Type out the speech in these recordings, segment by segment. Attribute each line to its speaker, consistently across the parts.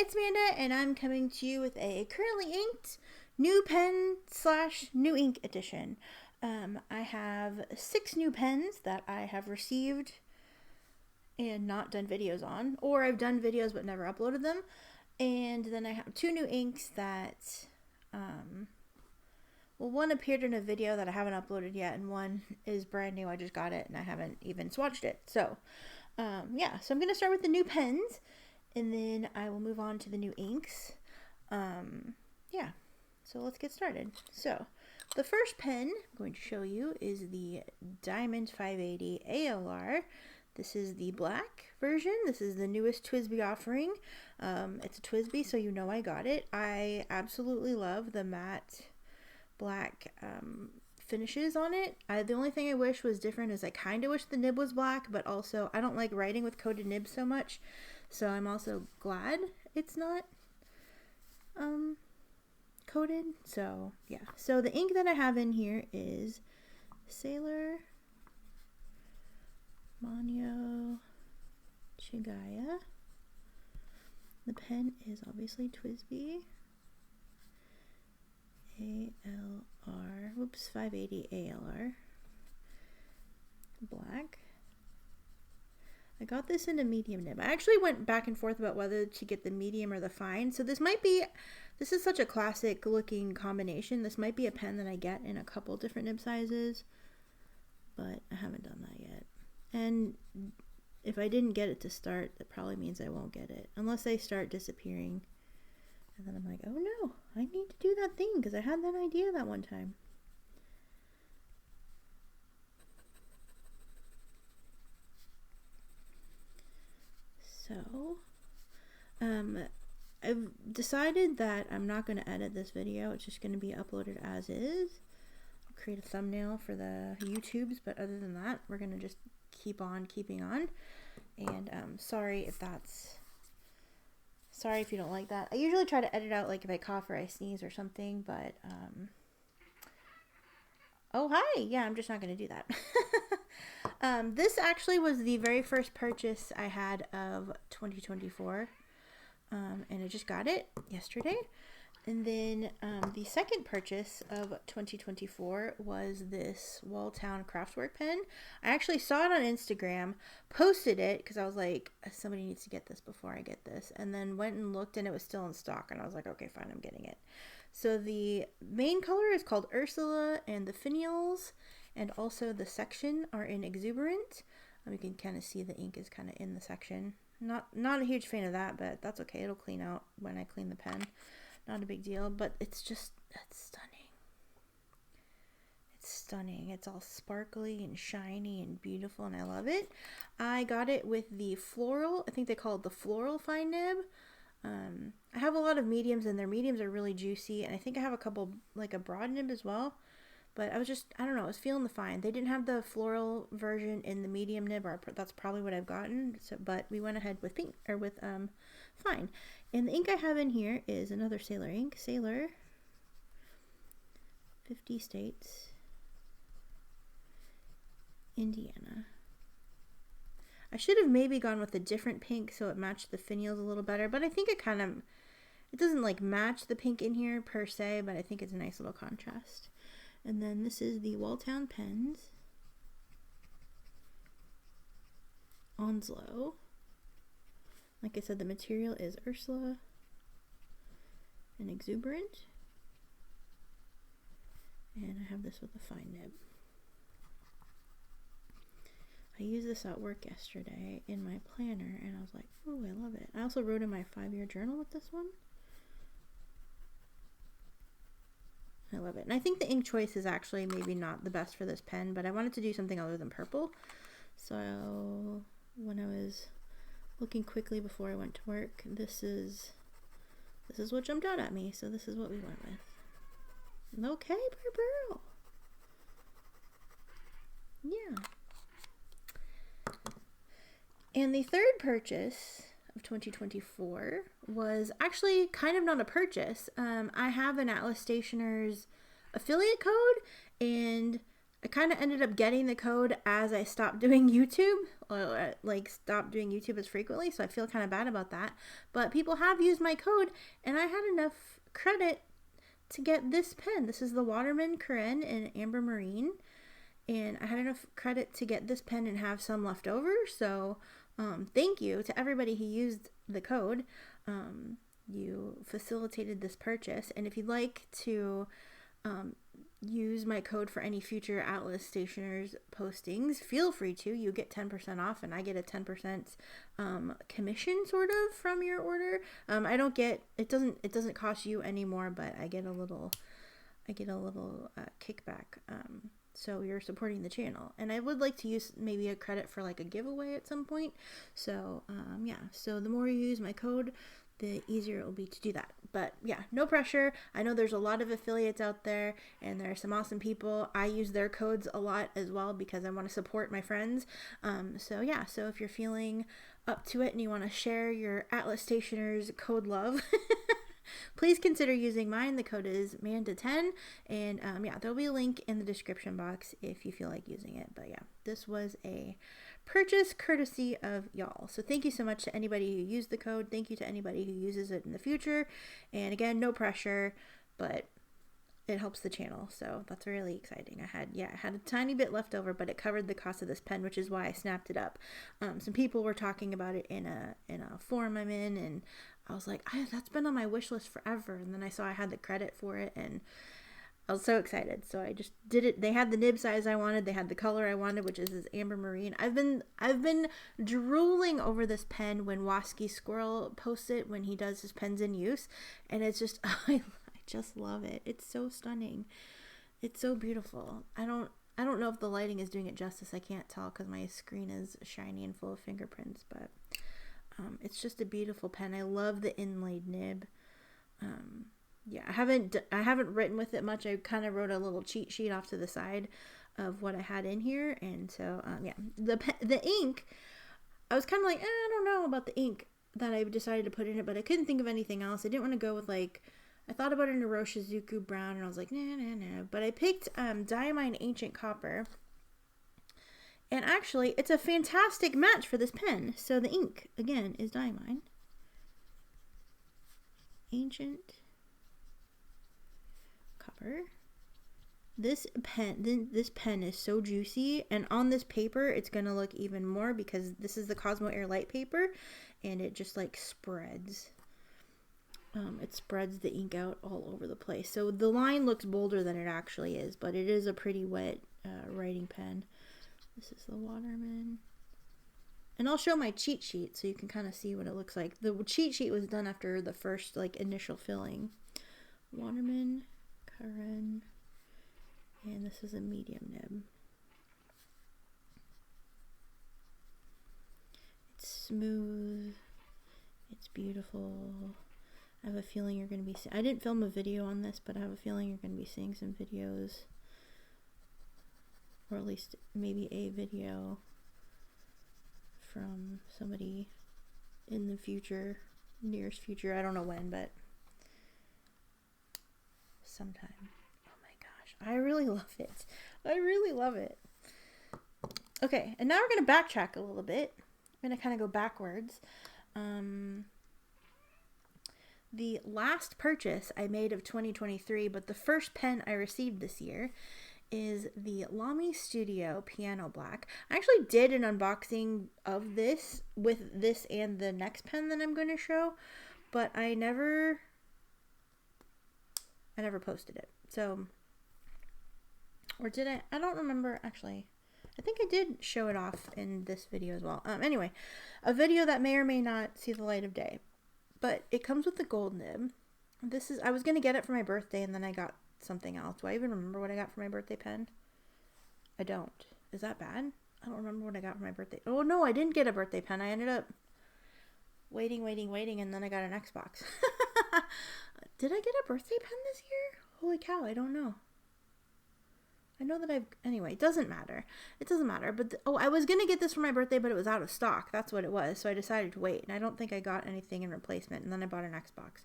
Speaker 1: it's Amanda, and I'm coming to you with a currently inked new pen / new ink edition. I have 6 new pens that I have received and not done videos on, or I've done videos but never uploaded them. And then I have 2 new inks that, one appeared in a video that I haven't uploaded yet, and one is brand new. I just got it and I haven't even swatched it. So, so I'm going to start with the new pens, and then I will move on to the new inks. So let's get started. So, the first pen I'm going to show you is the Diamine 580 ALR. This is the black version. This is the newest TWSBI offering. It's a TWSBI, so you know I got it. I absolutely love the matte black finishes on it. The only thing I wish was different is I kind of wish the nib was black, but also I don't like writing with coated nibs so much. So I'm also glad it's not coated. So yeah. So the ink that I have in here is Sailor, Manyo, Chigaya. The pen is obviously TWSBI. ALR, 580 ALR. Black. I got this in a medium nib. I actually went back and forth about whether to get the medium or the fine. So this is such a classic looking combination. This might be a pen that I get in a couple different nib sizes, but I haven't done that yet. And if I didn't get it to start, that probably means I won't get it. Unless they start disappearing. And then I'm like, oh no, I need to do that thing because I had that idea that one time. So, I've decided that I'm not going to edit this video. It's just going to be uploaded as is. I'll create a thumbnail for the YouTubes, but other than that, we're going to just keep on keeping on. And sorry if you don't like that. I usually try to edit out like if I cough or I sneeze or something, but oh hi, yeah, I'm just not going to do that. This actually was the very first purchase I had of 2024, and I just got it yesterday. And then the second purchase of 2024 was this Walltown Craftwork pen. I actually saw it on Instagram, posted it because I was like, somebody needs to get this before I get this, and then went and looked and it was still in stock, and I was like, okay, fine, I'm getting it. So the main color is called Ursula, and the finials and also the section are in Exuberant. You can kind of see the ink is kind of in the section. Not a huge fan of that, but that's okay. It'll clean out when I clean the pen. Not a big deal, but it's stunning. It's stunning. It's all sparkly and shiny and beautiful, and I love it. I got it with the floral, I think they call it the floral fine nib. I have a lot of mediums, and their mediums are really juicy, and I think I have a couple, like a broad nib as well. But I don't know, I was feeling the fine. They didn't have the floral version in the medium nib, or that's probably what I've gotten. So, but we went ahead with fine. And the ink I have in here is another Sailor ink, Sailor, 50 States, Indiana. I should have maybe gone with a different pink so it matched the finials a little better, but I think it doesn't like match the pink in here per se, but I think it's a nice little contrast. And then this is the Walltown pens, Onslow. Like I said, the material is Ursula and Exuberant. And I have this with a fine nib. I used this at work yesterday in my planner, and I was like, oh, I love it. I also wrote in my 5-year journal with this one. I love it. And I think the ink choice is actually maybe not the best for this pen, but I wanted to do something other than purple. So when I was looking quickly before I went to work, this is what jumped out at me. So this is what we went with. Okay, purple. Yeah. And the third purchase of 2024 was actually kind of not a purchase. I have an Atlas Stationers affiliate code, and I kind of ended up getting the code as I stopped doing YouTube, like stopped doing YouTube as frequently, so I feel kind of bad about that. But people have used my code, and I had enough credit to get this pen. This is the Waterman Carene in Amber Marine, and I had enough credit to get this pen and have some left over, so thank you to everybody who used the code. You facilitated this purchase, and if you'd like to use my code for any future Atlas Stationers postings, feel free to. You get 10% off, and I get a 10% commission sort of from your order. I don't get it doesn't cost you anymore, but I get a little kickback. So you're supporting the channel, and I would like to use maybe a credit for like a giveaway at some point. So yeah, so the more you use my code, the easier it will be to do that. But yeah, no pressure. I know there's a lot of affiliates out there, and there are some awesome people. I use their codes a lot as well because I want to support my friends. So yeah, so if you're feeling up to it and you want to share your Atlas Stationers code love, please consider using mine. The code is MANDA10, and yeah, there'll be a link in the description box if you feel like using it. But yeah, this was a purchase courtesy of y'all. So thank you so much to anybody who used the code. Thank you to anybody who uses it in the future. And again, no pressure, but it helps the channel. So that's really exciting. I had a tiny bit left over, but it covered the cost of this pen, which is why I snapped it up. Some people were talking about it in a forum I'm in, and I was like, that's been on my wish list forever. And then I saw I had the credit for it, and I was so excited. So I just did it. They had the nib size I wanted. They had the color I wanted, which is this Amber Marine. I've been drooling over this pen when Wasky Squirrel posts it when he does his pens in use, and it's just I just love it. It's so stunning. It's so beautiful. I don't know if the lighting is doing it justice. I can't tell because my screen is shiny and full of fingerprints, but it's just a beautiful pen. I love the inlaid nib. Yeah, I haven't written with it much. I kind of wrote a little cheat sheet off to the side of what I had in here, and so yeah, the ink, I was kind of like, I don't know about the ink that I decided to put in it, but I couldn't think of anything else. I didn't want to go with like, I thought about an Iroshizuku brown, and I was like, nah. But I picked Diamine Ancient Copper, and actually, it's a fantastic match for this pen. So the ink again is Diamine Ancient Copper. This pen is so juicy, and on this paper it's gonna look even more because this is the Cosmo Air Light paper, and it just like spreads. It spreads the ink out all over the place, so the line looks bolder than it actually is, but it is a pretty wet writing pen. This is the Waterman, and I'll show my cheat sheet so you can kind of see what it looks like. The cheat sheet was done after the first like initial filling. Waterman Carene, and this is a medium nib. It's smooth, it's beautiful. I have a feeling you're going to be I didn't film a video on this, but I have a feeling you're going to be seeing some videos, or at least maybe a video from somebody in the future, nearest future. I don't know when, but sometime. Oh my gosh, I really love it. I really love it. Okay, and now we're going to backtrack a little bit. I'm going to kind of go backwards. The last purchase I made of 2023, but the first pen I received this year, is the Lamy Studio Piano Black. I actually did an unboxing of this with this and the next pen that I'm going to show, but I never posted it. So, or did I? I don't remember actually. I think I did show it off in this video as well. Anyway, a video that may or may not see the light of day. But it comes with the gold nib. I was going to get it for my birthday, and then I got something else. Do I even remember what I got for my birthday pen? I don't. Is that bad? I don't remember what I got for my birthday. Oh, no, I didn't get a birthday pen. I ended up waiting, and then I got an Xbox. Did I get a birthday pen this year? Holy cow, I don't know. I know that anyway, it doesn't matter. It doesn't matter. But, I was going to get this for my birthday, but it was out of stock. That's what it was. So I decided to wait. And I don't think I got anything in replacement. And then I bought an Xbox.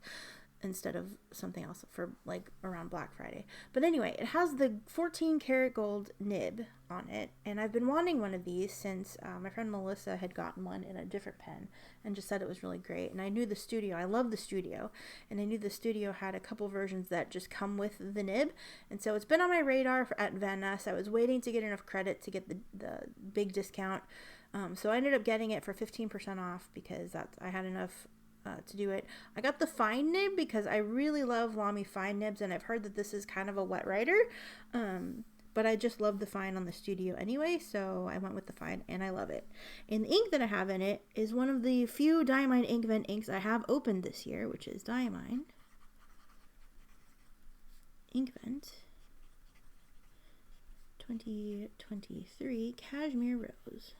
Speaker 1: instead of something else for like around Black Friday. But anyway, it has the 14 karat gold nib on it, and I've been wanting one of these since my friend Melissa had gotten one in a different pen and just said it was really great. And I knew the Studio, I love the Studio, and I knew the Studio had a couple versions that just come with the nib, and so it's been on my radar at Van Ness. I was waiting to get enough credit to get the big discount, so I ended up getting it for 15% off because I had enough to do it. I got the fine nib because I really love Lamy fine nibs, and I've heard that this is kind of a wet writer, but I just love the fine on the Studio anyway, so I went with the fine, and I love it. And the ink that I have in it is one of the few Diamine Inkvent inks I have opened this year, which is Diamine Inkvent 2023 Cashmere Rose.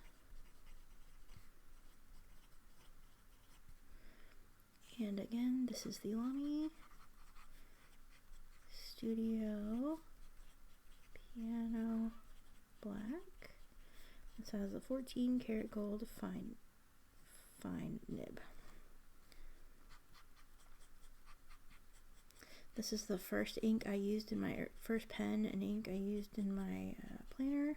Speaker 1: And again, this is the Lamy Studio Piano Black. This has a 14 karat gold fine nib. This is the first ink I used in my first pen and ink I used in my planner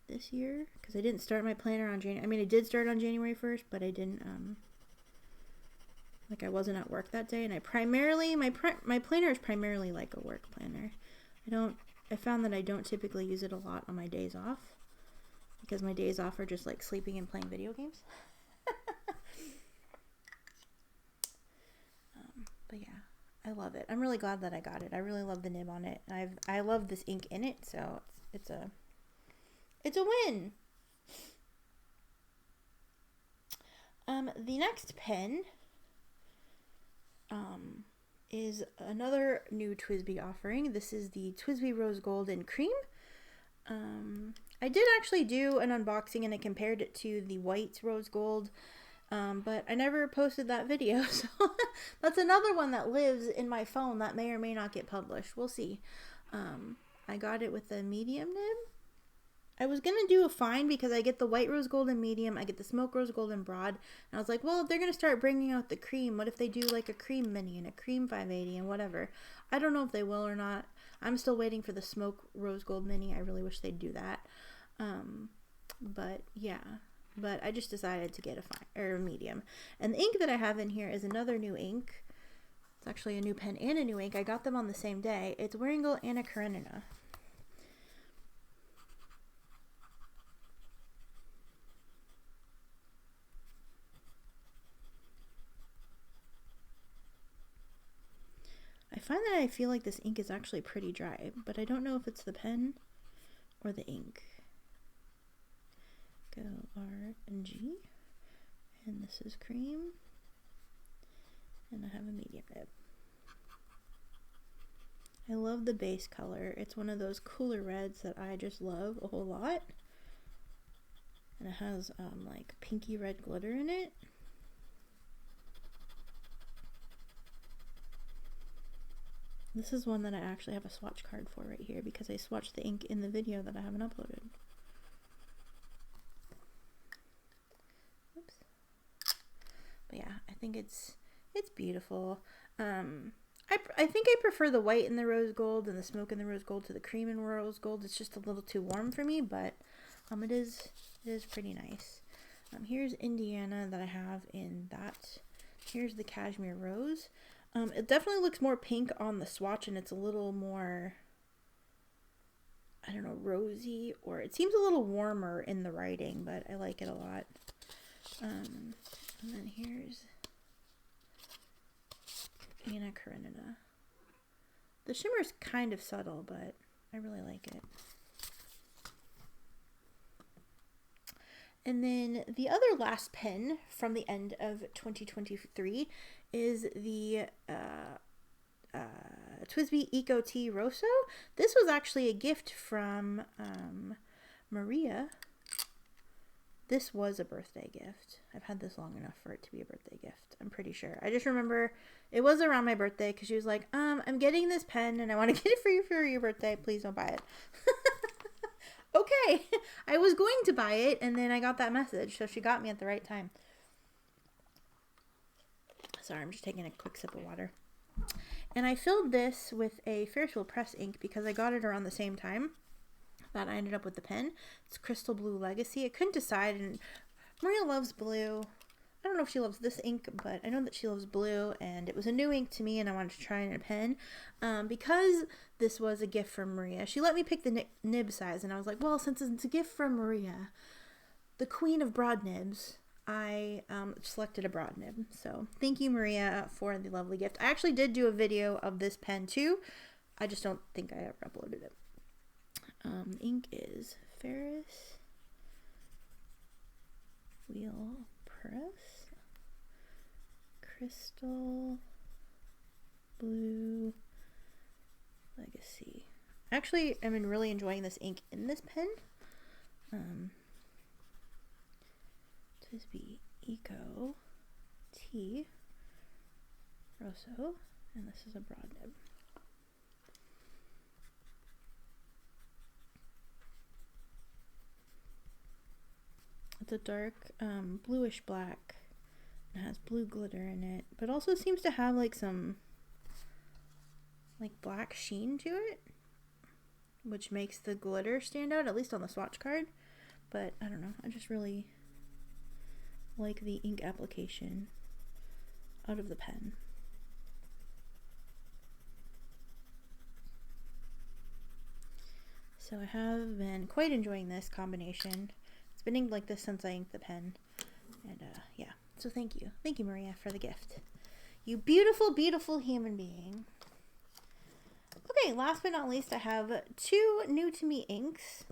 Speaker 1: this year, because I didn't start my planner on January. I mean, I did start on January 1st, but I didn't like I wasn't at work that day, and I primarily my planner is primarily like a work planner. I found that I don't typically use it a lot on my days off because my days off are just like sleeping and playing video games. But yeah, I love it. I'm really glad that I got it. I really love the nib on it. I love this ink in it, so it's a win. The next pen is another new TWSBI offering. This is the TWSBI Rose Gold and Creme. I did actually do an unboxing and I compared it to the white rose gold, but I never posted that video, so that's another one that lives in my phone that may or may not get published. We'll see. I got it with a medium nib. I was going to do a fine because I get the white rose gold in medium, I get the smoke rose gold in broad, and I was like, well, if they're going to start bringing out the cream, what if they do like a cream mini and a cream 580 and whatever? I don't know if they will or not. I'm still waiting for the smoke rose gold mini. I really wish they'd do that. But yeah, but I just decided to get a fine or a medium. And the ink that I have in here is another new ink. It's actually a new pen and a new ink. I got them on the same day. It's Wearingeul and a Karenina. I find that I feel like this ink is actually pretty dry, but I don't know if it's the pen or the ink. Go R and G, and this is Creme, and I have a medium nib. I love the base color. It's one of those cooler reds that I just love a whole lot, and it has like pinky red glitter in it. This is one that I actually have a swatch card for right here because I swatched the ink in the video that I haven't uploaded. Oops. But yeah, I think it's beautiful. I think I prefer the white and the rose gold and the smoke and the rose gold to the cream and rose gold. It's just a little too warm for me, but it is pretty nice. Here's Indiana that I have in that. Here's the Cashmere Rose. It definitely looks more pink on the swatch, and it's a little more, I don't know, rosy, or it seems a little warmer in the writing, but I like it a lot. And then here's Anna Karenina. The shimmer is kind of subtle, but I really like it. And then the other last pen from the end of 2023 is the TWSBI Eco Tea Rosso. This was actually a gift from Maria. This was a birthday gift. I've had this long enough for it to be a birthday gift, I'm pretty sure. I just remember it was around my birthday because she was like, I'm getting this pen and I want to get it for you for your birthday. Please don't buy it. Okay, I was going to buy it, and then I got that message, so she got me at the right time. Sorry, I'm just taking a quick sip of water. And I filled this with a Ferris wheel press ink because I got it around the same time that I ended up with the pen. It's Crystal Blue Legacy. I couldn't decide, and Maria loves blue. I don't know if she loves this ink, but I know that she loves blue, and it was a new ink to me, and I wanted to try it in a pen. Because this was a gift from Maria, she let me pick the nib size, and I was like, well, since it's a gift from Maria, the queen of broad nibs, I selected a broad nib. So thank you, Maria, for the lovely gift. I actually did do a video of this pen, too. I just don't think I ever uploaded it. Ink is Ferris Wheel Press, Crystal Blue Legacy. Actually, I've been really enjoying this ink in this pen. TWSBI Eco T Rosso, and this is a broad nib. It's a dark bluish black. It has blue glitter in it, but also seems to have like some like black sheen to it, which makes the glitter stand out, at least on the swatch card. But I don't know, I just really like the ink application out of the pen. So I have been quite enjoying this combination. It's been inked like this since I inked the pen. And yeah, so thank you. Thank you, Maria, for the gift. You beautiful, beautiful human being. Okay, last but not least, I have 2 new to me inks.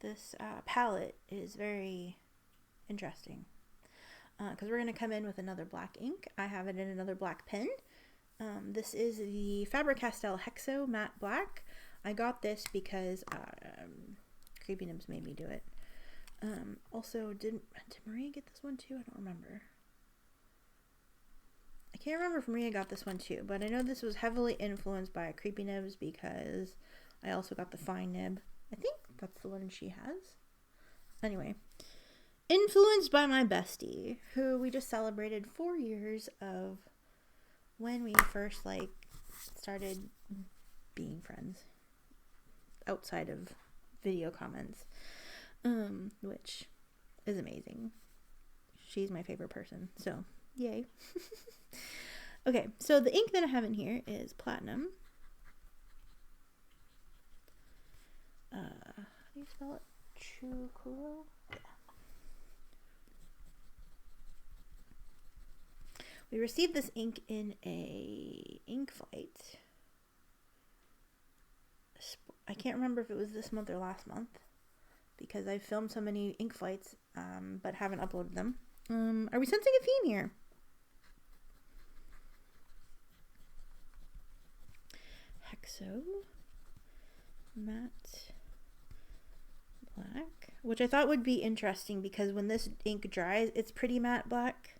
Speaker 1: This palette is very interesting because we're going to come in with another black ink. I have it in another black pen. This is the Faber-Castell Hexo Matte Black. I got this because Creepy Nibs made me do it. Also, did Maria get this one too? I don't remember. I can't remember if Maria got this one too, but I know this was heavily influenced by Creepy Nibs because I also got the fine nib. I think that's the one she has. Anyway, influenced by my bestie, who we just celebrated 4 years of when we first like started being friends outside of video comments, which is amazing. She's my favorite person, so yay. Okay, so the ink that I have in here is Platinum. How do you spell it? Chukuro? Yeah. We received this ink in a Inkvent. I can't remember if it was this month or last month because I've filmed so many Inkvents, but haven't uploaded them. Are we sensing a theme here? Hexo Matte Black, which I thought would be interesting because when this ink dries, it's pretty matte black.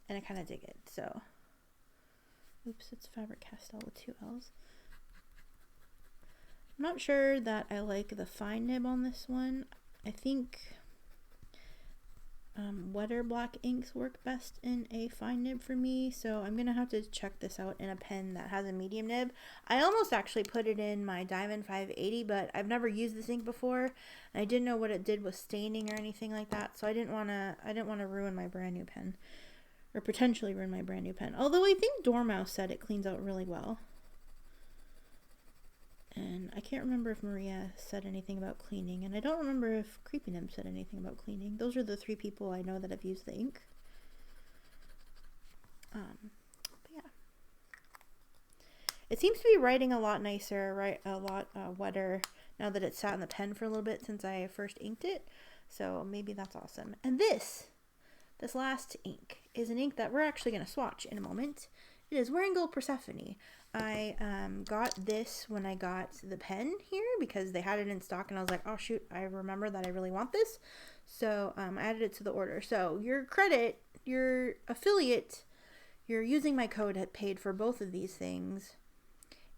Speaker 1: And I kind of dig it. So, oops, it's Faber-Castell with 2 L's. I'm not sure that I like the fine nib on this one. I think wetter black inks work best in a fine nib for me, so I'm gonna have to check this out in a pen that has a medium nib. I almost actually put it in my Diamine 580, but I've never used this ink before, and I didn't know what it did with staining or anything like that, so I didn't want to ruin my brand new pen, or potentially ruin my brand new pen. Although I think Dormouse said it cleans out really well. And I can't remember if Maria said anything about cleaning, and I don't remember if Creepy Nib said anything about cleaning. Those are the 3 people I know that have used the ink. But yeah. It seems to be writing a lot nicer, right? A lot wetter now that it's sat in the pen for a little bit since I first inked it. So maybe that's awesome. And this last ink is an ink that we're actually going to swatch in a moment. It is Wearingeul Persephone. I got this when I got the pen here because they had it in stock, and I was like, oh shoot, I remember that I really want this. So I added it to the order. So your credit, your affiliate, you're using my code had paid for both of these things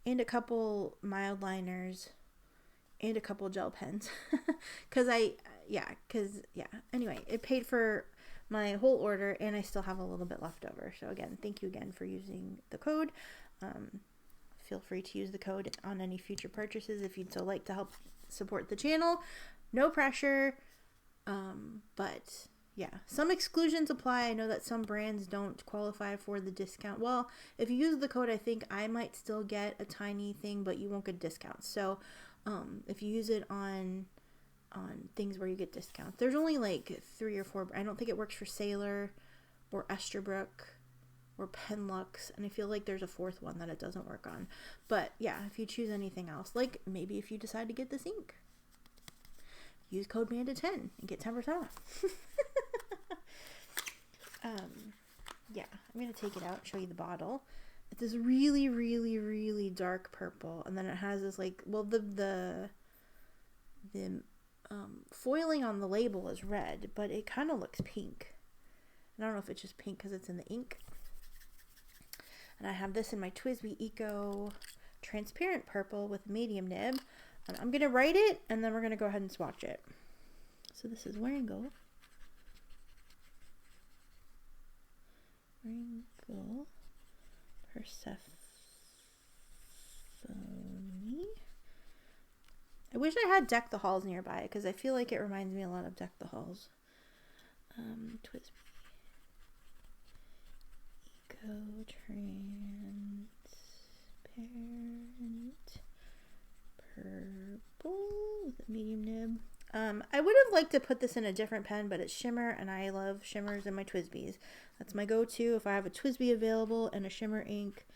Speaker 1: and a couple mild liners and a couple gel pens because yeah, because, yeah. Anyway, it paid for my whole order, and I still have a little bit left over. So, again, thank you again for using the code. Feel free to use the code on any future purchases if you'd so like to help support the channel. No pressure. But, yeah, some exclusions apply. I know that some brands don't qualify for the discount. Well, if you use the code, I think I might still get a tiny thing, but you won't get discounts. So, if you use it on things where you get discounts, there's only like 3 or 4. I don't think it works for Sailor or Esterbrook or Penlux, and I feel like there's a 4th one that it doesn't work on. But yeah, if you choose anything else, like maybe if you decide to get this ink, use code MANDA10 and get 10% off. Yeah, I'm gonna take it out and show you the bottle. It's this really, really, really dark purple, and then it has this like, well, the foiling on the label is red, but it kind of looks pink. And I don't know if it's just pink because it's in the ink. And I have this in my TWSBI Eco transparent purple with medium nib. And I'm gonna write it, and then we're gonna go ahead and swatch it. So this is Wearingeul. Wearingeul. Persephone. I wish I had Deck the Halls nearby because I feel like it reminds me a lot of Deck the Halls. TWSBI Eco Transparent Purple with a medium nib. I would have liked to put this in a different pen, but it's shimmer, and I love shimmers in my TWSBIs. That's my go-to. If I have a TWSBI available and a shimmer ink,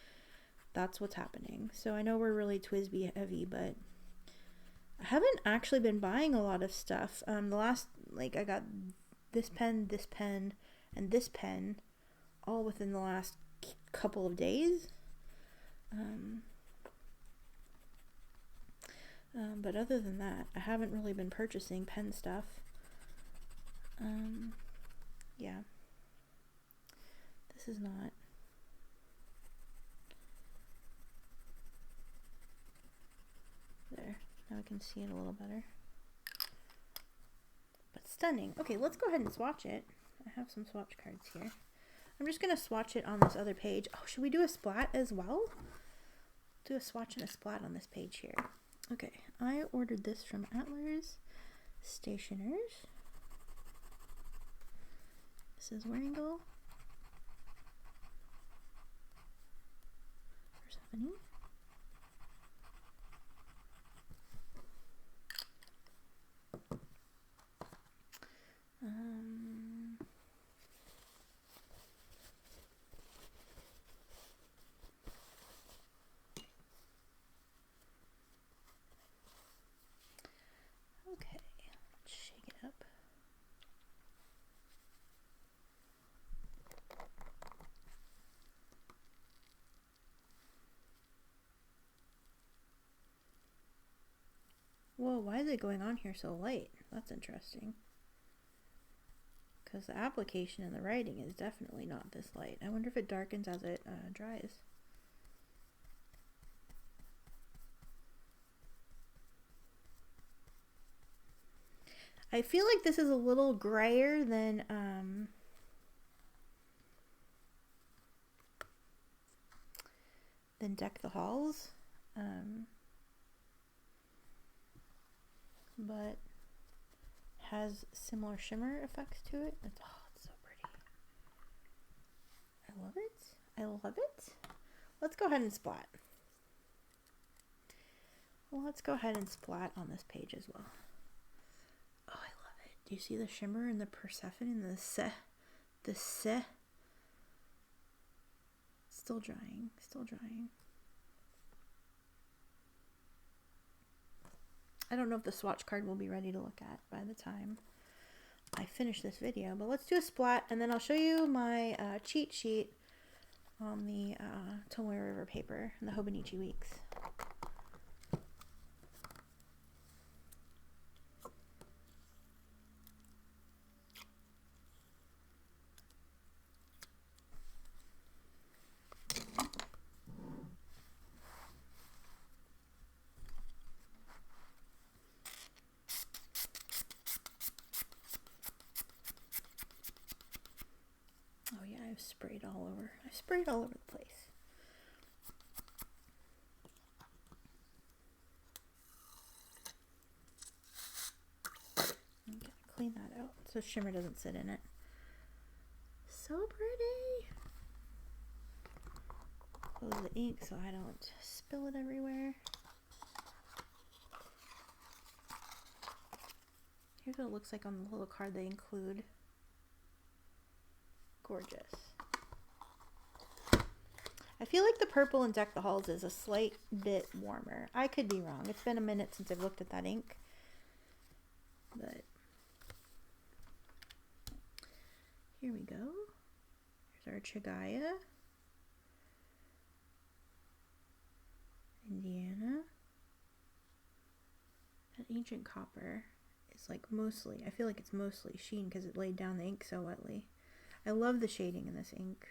Speaker 1: that's what's happening. So I know we're really TWSBI heavy, but I haven't actually been buying a lot of stuff. The last, like, I got this pen, and this pen all within the last couple of days. But other than that, I haven't really been purchasing pen stuff. Yeah. This is not. There. Now I can see it a little better. But stunning. Okay, let's go ahead and swatch it. I have some swatch cards here. I'm just going to swatch it on this other page. Oh, should we do a splat as well? Do a swatch and a splat on this page here. Okay, I ordered this from Atlas Stationers. This is Wearingeul. Persephone. Okay, let's shake it up. Whoa, why is it going on here so light? That's interesting. Because the application and the writing is definitely not this light. I wonder if it darkens as it dries. I feel like this is a little grayer than Deck the Halls. But has similar shimmer effects to it. It's so pretty. I love it. I love it. Let's go ahead and splat. Well, let's go ahead and splat on this page as well. Oh, I love it. Do you see the shimmer and the Persephone and the se? Still drying. Still drying. I don't know if the swatch card will be ready to look at by the time I finish this video, but let's do a splat, and then I'll show you my cheat sheet on the Tomoe River paper and the Hobonichi Weeks. all over. I sprayed all over the place. I'm gonna clean that out so shimmer doesn't sit in it. So pretty. Close the ink so I don't spill it everywhere. Here's what it looks like on the little card they include. Gorgeous. I feel like the purple in Deck the Halls is a slight bit warmer. I could be wrong. It's been a minute since I've looked at that ink. But here we go. Here's our Chigaya. Indiana. That Ancient Copper is like mostly, I feel like it's mostly sheen because it laid down the ink so wetly. I love the shading in this ink.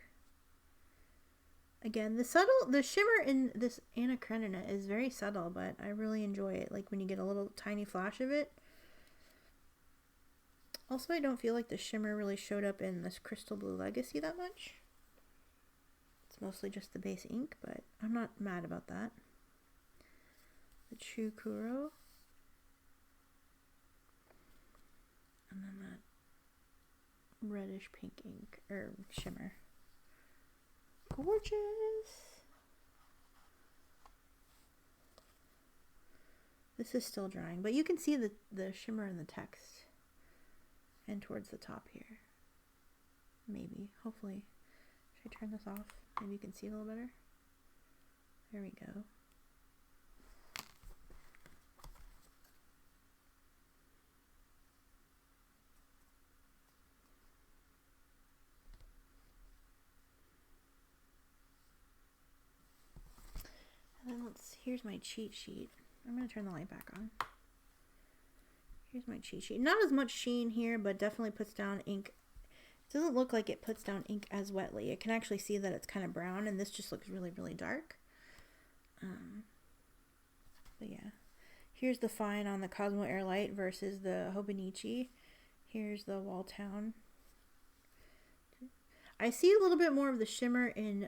Speaker 1: Again, the shimmer in this Anna Karenina is very subtle, but I really enjoy it. Like when you get a little tiny flash of it. Also, I don't feel like the shimmer really showed up in this Crystal Blue Legacy that much. It's mostly just the base ink, but I'm not mad about that. The True Kuro. And then that reddish pink ink, or shimmer. Gorgeous! This is still drying, but you can see the shimmer in the text. And towards the top here. Maybe, hopefully. Should I turn this off? Maybe you can see a little better. There we go. And then here's my cheat sheet. I'm going to turn the light back on. Here's my cheat sheet. Not as much sheen here, but definitely puts down ink. It doesn't look like it puts down ink as wetly. I can actually see that it's kind of brown, and this just looks really, really dark. But yeah. Here's the fine on the Cosmo Airlight versus the Hobonichi. Here's the Walltown. I see a little bit more of the shimmer in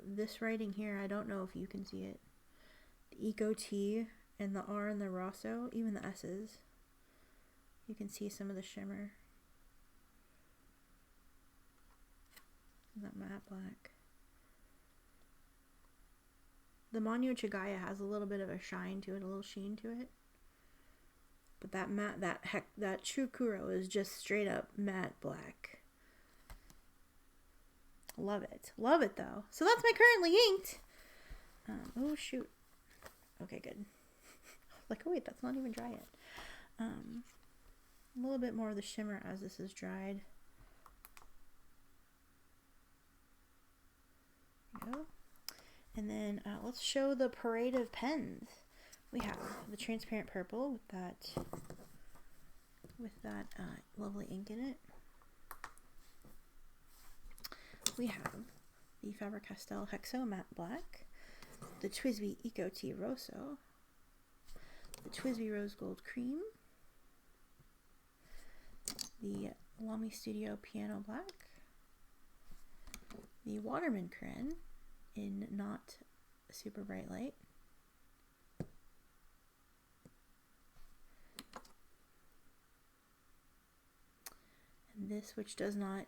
Speaker 1: this writing here. I don't know if you can see it. The Eco T and the R and the Rosso, even the S's. You can see some of the shimmer. That matte black. The Manyo Chigaya has a little bit of a shine to it, a little sheen to it. But that matte, that True Kuro is just straight up matte black. Love it. Love it though. So that's my currently inked. Oh shoot. Okay, good. Like, oh wait, that's not even dry yet. A little bit more of the shimmer as this is dried. There we go. And then let's show the parade of pens. We have the transparent purple with that lovely ink in it. We have the Faber-Castell Hexo Matte Black, the TWSBI Eco Tea Rosso, the TWSBI Rose Gold Creme, the Lamy Studio Piano Black, the Waterman Carene in not super bright light, and this, which does not,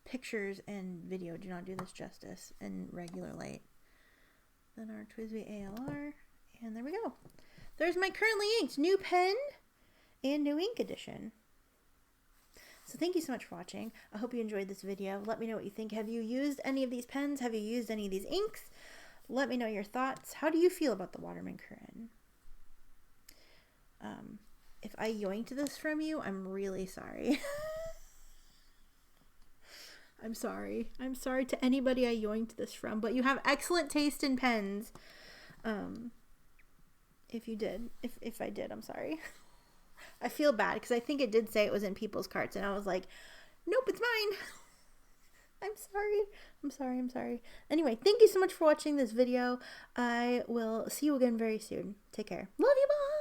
Speaker 1: pictures and video do not do this justice in regular light. Then our TWSBI ALR, and there we go. There's my currently inked new pen and new ink edition. So thank you so much for watching. I hope you enjoyed this video. Let me know what you think. Have you used any of these pens? Have you used any of these inks? Let me know your thoughts. How do you feel about the Waterman Carene? If I yoinked this from you, I'm really sorry. I'm sorry. I'm sorry to anybody I yoinked this from, but you have excellent taste in pens. If you did, if I did, I'm sorry. I feel bad because I think it did say it was in people's carts, and I was like, nope, it's mine. I'm sorry. I'm sorry. I'm sorry. Anyway, thank you so much for watching this video. I will see you again very soon. Take care. Love you. Bye.